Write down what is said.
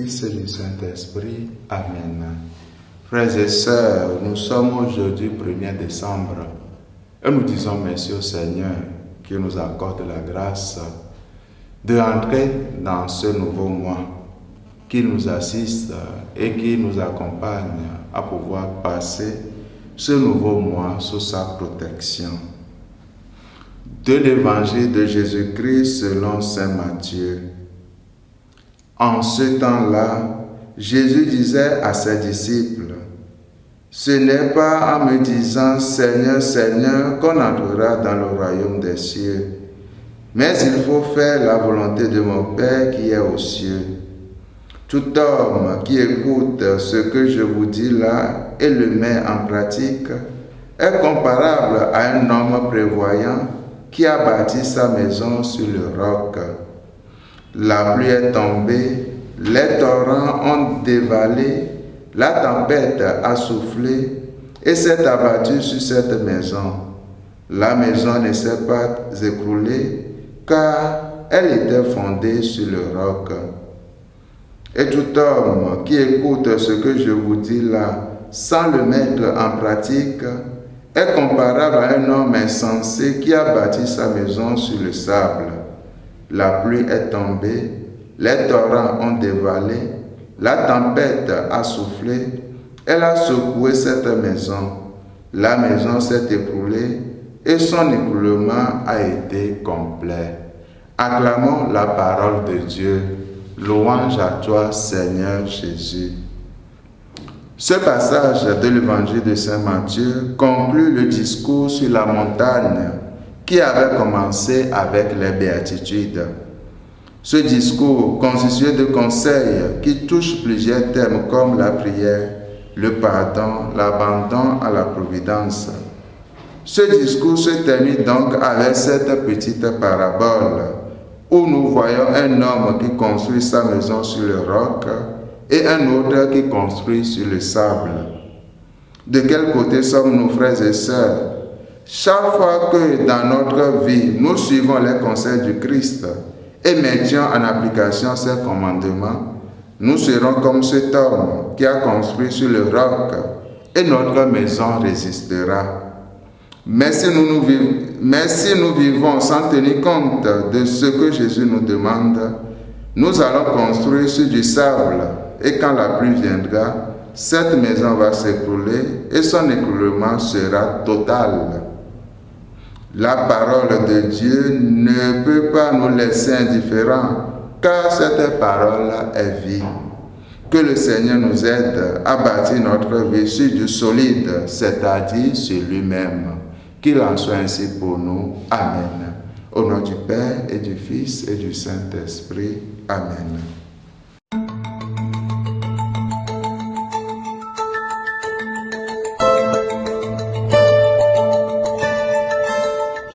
Fils et du Saint-Esprit. Amen. Frères et sœurs, nous sommes aujourd'hui 1er décembre et nous disons merci au Seigneur qui nous accorde la grâce d'entrer dans ce nouveau mois, qui nous assiste et qui nous accompagne à pouvoir passer ce nouveau mois sous sa protection. De l'Évangile de Jésus-Christ selon saint Matthieu. En ce temps-là, Jésus disait à ses disciples, « Ce n'est pas en me disant « Seigneur, Seigneur » qu'on entrera dans le royaume des cieux, mais il faut faire la volonté de mon Père qui est aux cieux. Tout homme qui écoute ce que je vous dis là et le met en pratique est comparable à un homme prévoyant qui a bâti sa maison sur le roc. La pluie est tombée, les torrents ont dévalé, la tempête a soufflé et s'est abattue sur cette maison. La maison ne s'est pas écroulée car elle était fondée sur le roc. Et tout homme qui écoute ce que je vous dis là sans le mettre en pratique est comparable à un homme insensé qui a bâti sa maison sur le sable. La pluie est tombée, les torrents ont dévalé, la tempête a soufflé, elle a secoué cette maison. La maison s'est écroulée et son écroulement a été complet. Acclamons la parole de Dieu. Louange à toi, Seigneur Jésus. Ce passage de l'évangile de saint Matthieu conclut le discours sur la montagne qui avait commencé avec les béatitudes. Ce discours constitué de conseils qui touchent plusieurs thèmes comme la prière, le pardon, l'abandon à la providence. Ce discours se termine donc avec cette petite parabole où nous voyons un homme qui construit sa maison sur le roc et un autre qui construit sur le sable. De quel côté sommes-nous, frères et sœurs? Chaque fois que dans notre vie, nous suivons les conseils du Christ et mettons en application ses commandements, nous serons comme cet homme qui a construit sur le roc et notre maison résistera. Mais si nous vivons sans tenir compte de ce que Jésus nous demande, nous allons construire sur du sable et quand la pluie viendra, cette maison va s'écrouler et son écroulement sera total. La parole de Dieu ne peut pas nous laisser indifférents car cette parole est vie. Que le Seigneur nous aide à bâtir notre vie sur du solide, c'est-à-dire sur lui-même. Qu'il en soit ainsi pour nous. Amen. Au nom du Père et du Fils et du Saint-Esprit. Amen.